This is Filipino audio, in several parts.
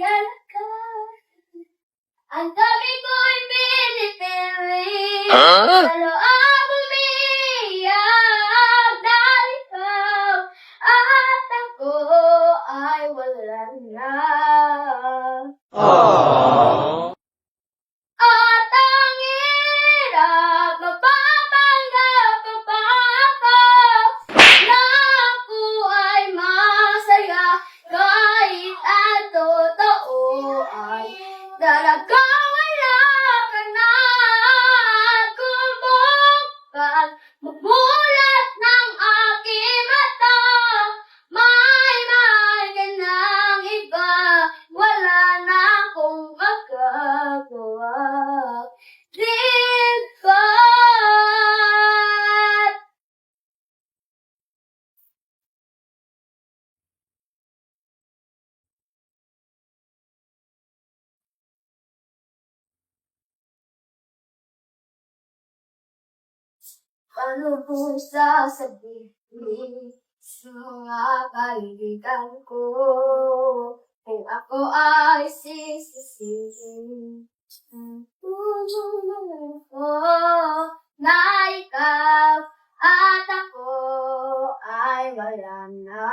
alakad. Ang dami ko'y pinipili. Huh? Sa loob umiiyak dahil ikaw at ako ay wala na. Aww. At ang hirap, mapapanggap pa ba ako na ako ay masaya kahit ang totoo ay talagang wala ka na. Kung bukas magmulat ng aking mata, may ka ng iba, wala na akong magagawa. Dito. Paano po sasabihin sa mga kaibigan ko kung ako ay sisisihin? Na ikaw at ako ay wala na.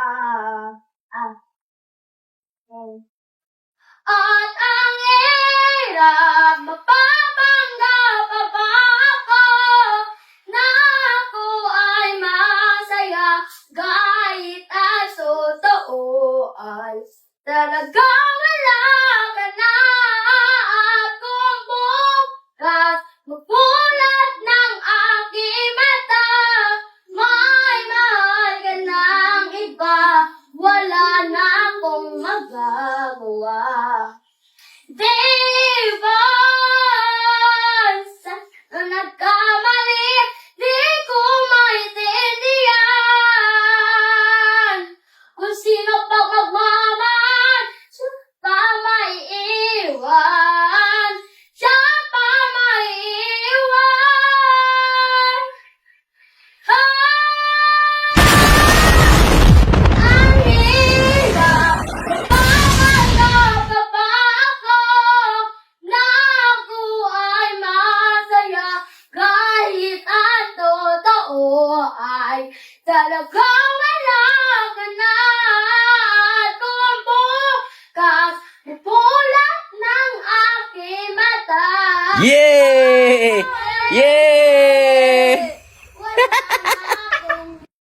At ang hirap, mapapanggap pa ba ako na ako ay masaya kahit ang totoo ay talagang wala ka na. At kung bukas magmulat ng aking mata, may mahal ka ng iba, wala na akong magagawa. Diba? Sa nagkamali, di ko maintindihan kung sino pa